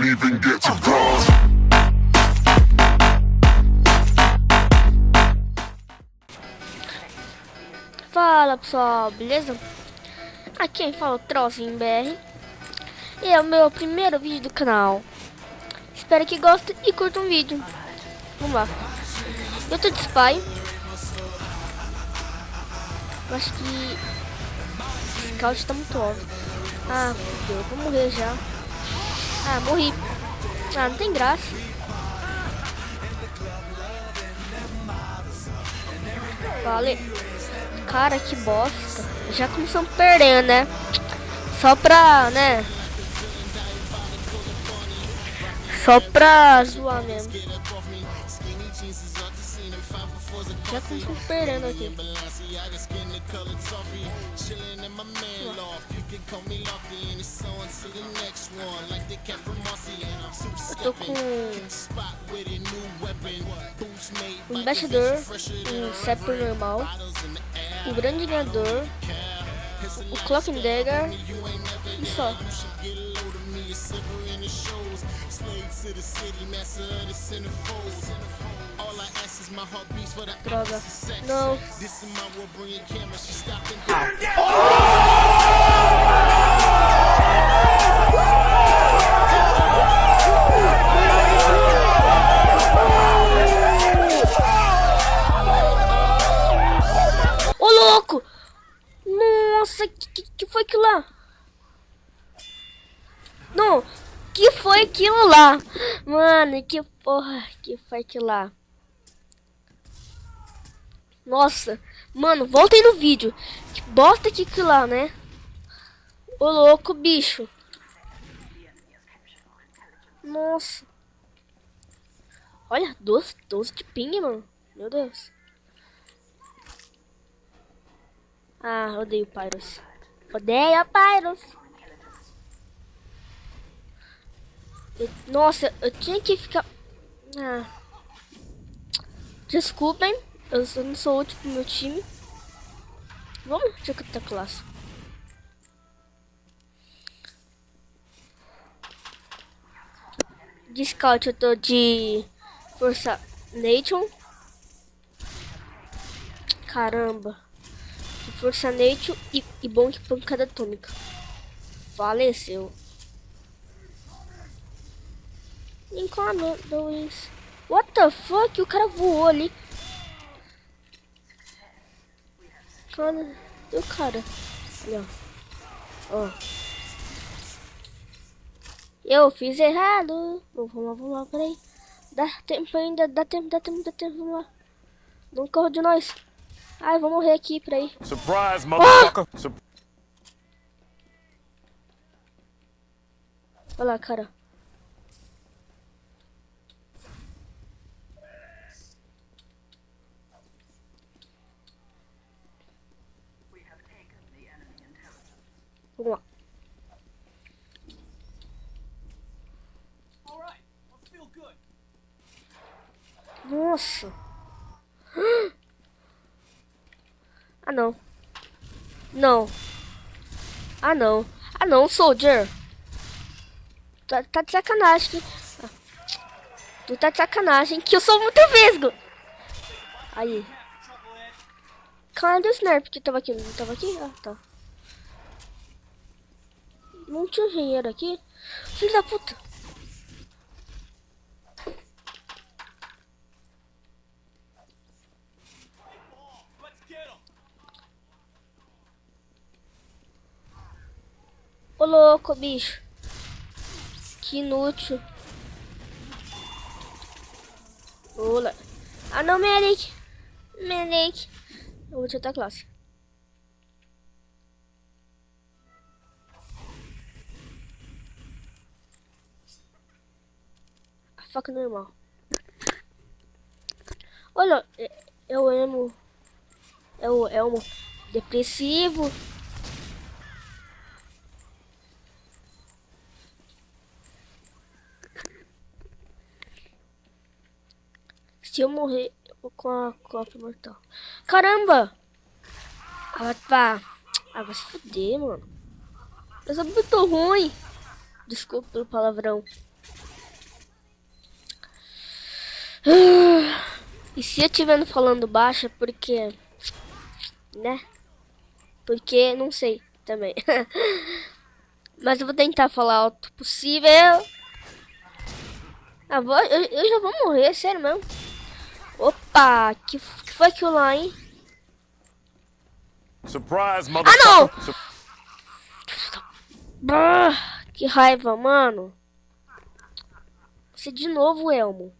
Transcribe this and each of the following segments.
even get to cross. Fala pessoal, beleza? Aqui quem fala é o Trollzinho BR. E é o meu primeiro vídeo do canal. Espero que gostem e curtam o vídeo. Vamos lá. Eu tô de spy. Eu acho que o scout tá muito óbvio. Ah, fudeu, vou morrer já. Ah, morri. Ah, não tem graça. Vale. Cara, que bosta. Já começamos perdendo, né? Só pra, né? Só pra zoar mesmo. Já começamos perdendo aqui. Eu tô com o embaixador, o Scepter normal, o grande ganhador, o Clock and Dagger e só. Droga. Não. Ô louco! Nossa, que foi aquilo lá? Não, que foi aquilo lá? Mano, que porra que foi aquilo lá? Nossa, mano, voltem no vídeo. Que bosta que aquilo lá, né? Ô louco, bicho. Nossa. Olha, 12 de ping, mano. Meu Deus. Ah, odeio Pyros. Odeio Pyros. Nossa, eu tinha que ficar... Ah. Desculpem, eu não sou útil pro meu time. Vamos executar a classe. De scout eu tô de Força Nation. Caramba. De Força Nation e bom que pancada atômica. Faleceu. Enquanto dois. What the fuck? O cara voou ali. Cadê o cara? Olha. Ó. Eu fiz errado. Vamos lá, peraí. Dá tempo ainda, dá tempo, vamos lá. Não corre de nós. Ai, vou morrer aqui, peraí. Surprise, motherfucker. Olha lá, cara. Vamos lá. Nossa. Ah, não. Não. Ah, não. Ah, não, Soldier. Tá de sacanagem. Ah. Tu tá de sacanagem que eu sou muito vesgo. Aí. Cadê o Snarp que tava aqui? Não tava aqui? Ah, tá. Não tinha engenheiro aqui? Filho da puta. Ô louco, bicho. Que inútil. Olá. Ah não, Medic. Medic. Eu vou tirar a classe. A faca normal. Olha, é o emo. É o elmo depressivo. Se eu morrer com a cópia mortal. Caramba! Vai se fuder, mano. Eu sou muito ruim. Desculpa pelo palavrão. E se eu estiver falando baixo é porque... né? Porque não sei também. Mas eu vou tentar falar alto possível. Eu já vou morrer, sério mesmo. Opa, que foi aquilo lá, hein? Surprise, Ah, motherfucker! não! Que raiva, mano. Você de novo, Elmo.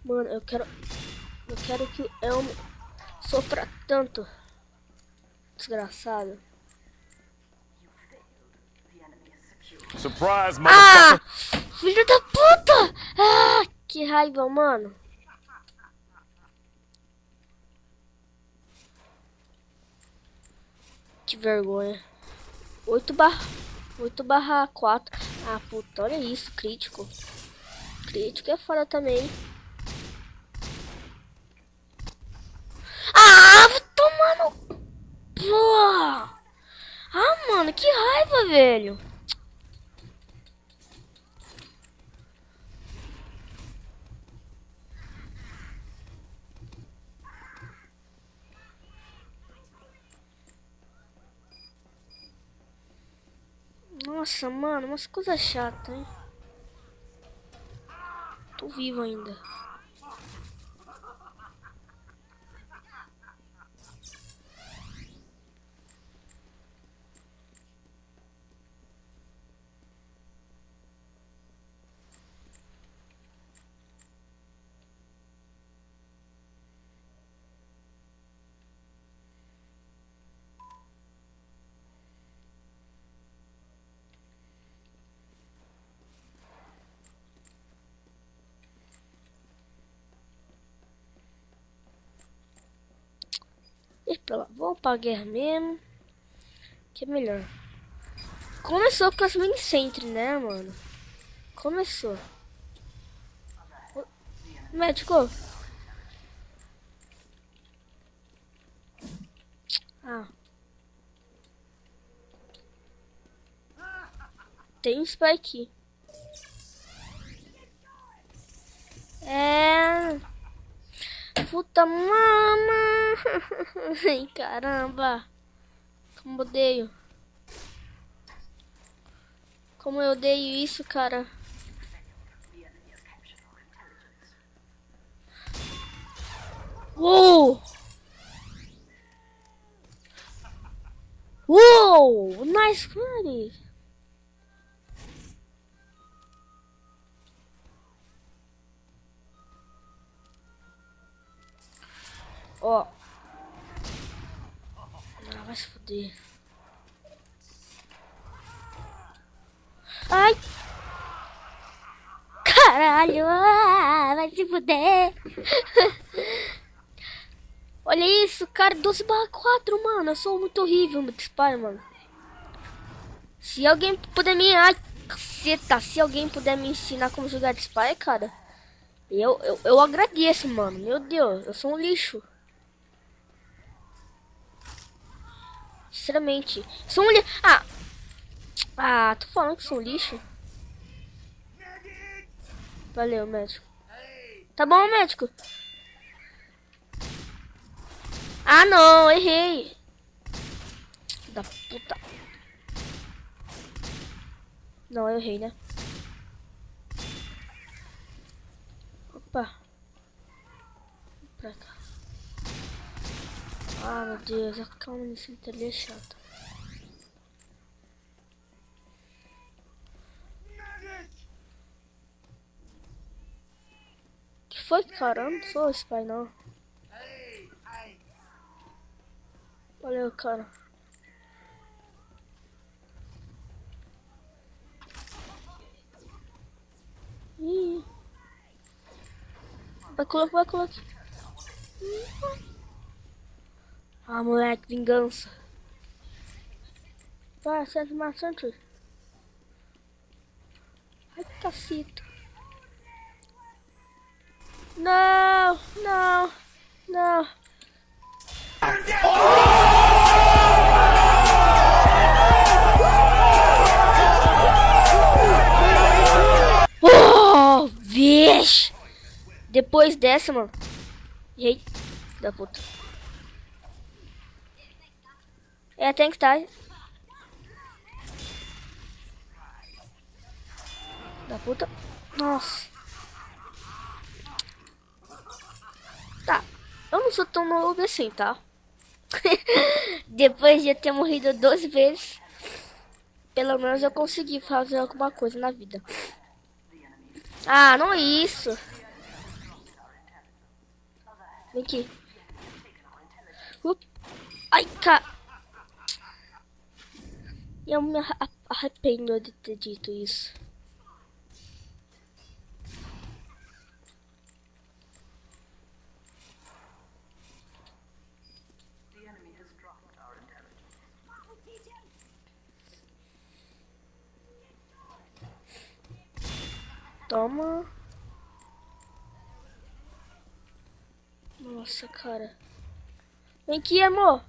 Mano, eu quero que o Elmo sofra tanto. Desgraçado. Surprise, Ah! motherfucker! Filho da puta! Ah! Que raiva, mano. Que vergonha. 8/4. Ah, puta, olha isso, crítico. Crítico é fora também. Ah, vou tomar no... Pô! Ah, mano, que raiva, velho. Nossa, mano, umas coisas chatas, hein? Tô vivo ainda. Deixa pra lá. Vamos pra guerra mesmo. Que é melhor. Começou com as mini centre, né, mano? Começou. Médico. Ah. Tem um spike. É. Puta mama. Ai, caramba. Como odeio. Como eu odeio isso, cara. Uou! Uou! Nice, buddy. Ó. Ah, vai se fuder. Ai! Caralho! Ah, vai se fuder! Olha isso, cara, 12/4, mano. Eu sou muito horrível no Spy, mano. Se alguém puder me... Ai, caceta. Se alguém puder me ensinar como jogar de Spy, cara. Eu agradeço, mano. Meu Deus, eu sou um lixo. Sinceramente. Sou um lixo. Ah, tô falando que sou um lixo. Valeu, médico. Tá bom, médico. Ah, não, errei. Da puta. Não, eu errei, né? Opa. Pra cá. Ah, meu Deus, a calma nesse ali é chata. Que foi, cara? Eu não sou spy, não. Valeu, cara. Ih. Vai colocar. Ah, moleque, vingança. Vai, acerta mais Sentry. Ai, cacito. Não, não, não. Depois dessa, mano. Gente da puta. É, tem que estar. Da puta. Nossa. Tá. Eu não sou tão noob assim, tá? Depois de eu ter morrido 12 vezes, pelo menos eu consegui fazer alguma coisa na vida. Ah, não é isso. Vem aqui. Ai, cara. Eu me arrependo de ter dito isso. Toma. Nossa, cara. Vem aqui, amor.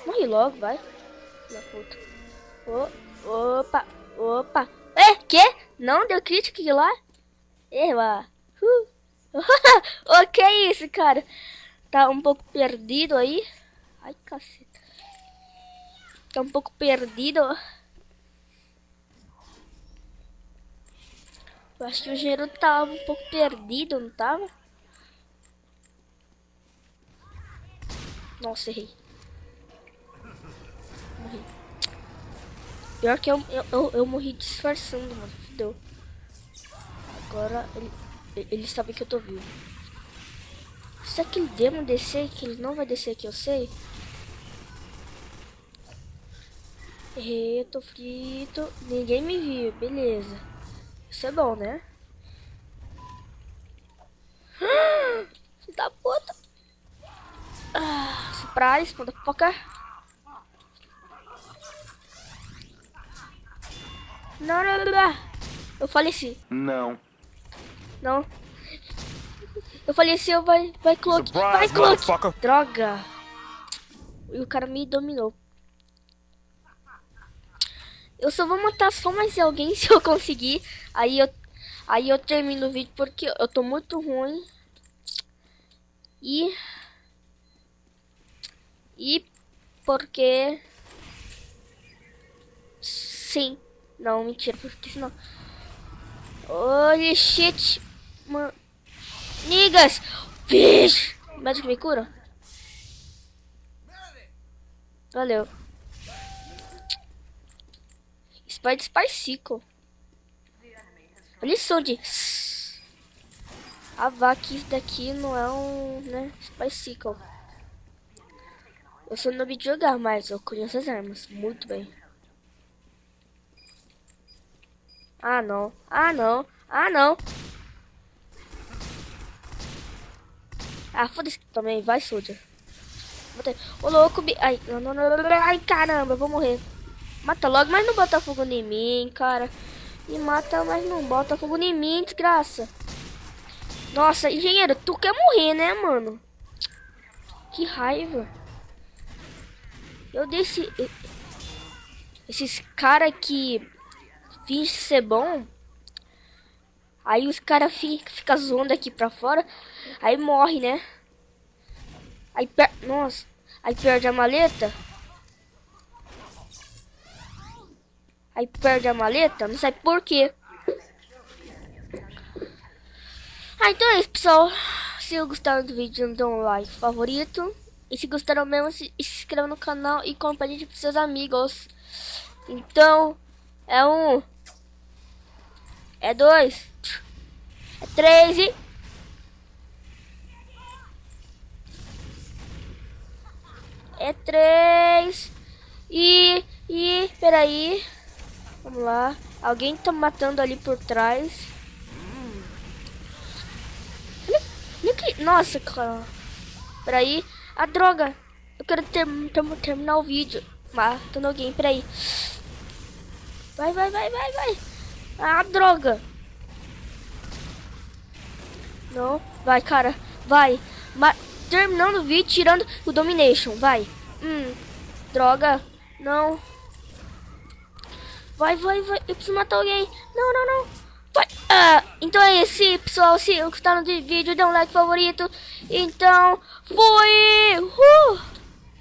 Morre logo, vai. Na puta. Opa, opa. É, que? Não deu crítica aqui lá? Eba. O que é isso, cara? Tá um pouco perdido aí. Ai, caceta. Tá um pouco perdido. Eu acho que o Gero tava um pouco perdido, não tava? Nossa, errei. Morri. Pior que eu morri disfarçando, mano. Fudeu. Agora ele sabe que eu tô vivo. Se aquele demo descer, que ele não vai descer aqui, eu sei. Errei, eu tô frito. Ninguém me viu, beleza. Isso é bom, né? Filho da puta. Surprise, motherfucker. Não, não, não, não. Eu faleci. Não. Não. Eu faleci, vai Cloak. Vai Cloak. Droga. E o cara me dominou. Eu só vou matar só mais alguém se eu conseguir. Aí eu termino o vídeo porque eu tô muito ruim. E porque sim. Não, mentira, porque senão. Holy shit, mano. Niggas! Fish! Médico me cura? Valeu. Spicycle. Olha isso de. A vaca, isso daqui não é um, né? Spicycle. Eu sou noob de jogar, mas eu conheço as armas. Muito bem. Ah, não. Ah, não. Ah, não. Ah, foda-se também. Vai, Soldier. Ô, louco. Ai, não, não, não, não. Ai, caramba. Eu vou morrer. Mata logo, mas não bota fogo em mim, cara. E mata, mas não bota fogo em mim, desgraça. Nossa, engenheiro, tu quer morrer, né, mano? Que raiva. Eu desse... Esses caras que fingem ser bom. Aí os caras ficam zoando aqui pra fora. Aí morre, né? Aí Nossa. Aí perde a maleta. Aí perde a maleta. Não sabe por quê. Ah, então é isso, pessoal. Se gostaram do vídeo, dê um like favorito. E se gostaram mesmo, se inscreva no canal e compartilhe com seus amigos. Então, é 1. É 2. É 3 e... É 3. Peraí. Vamos lá. Alguém tá matando ali por trás. Nossa, cara. Peraí. A droga. Eu quero terminar o vídeo. Matando alguém. Peraí. Vai. Ah, droga. Não. Vai, cara. Vai. Terminando o vídeo, tirando o Domination. Vai. Droga. Não. Vai, vai, vai. Eu preciso matar alguém. Não, não, não. Vai. Ah, então é esse, pessoal. Se gostaram do vídeo, dê um like favorito. Então, fui!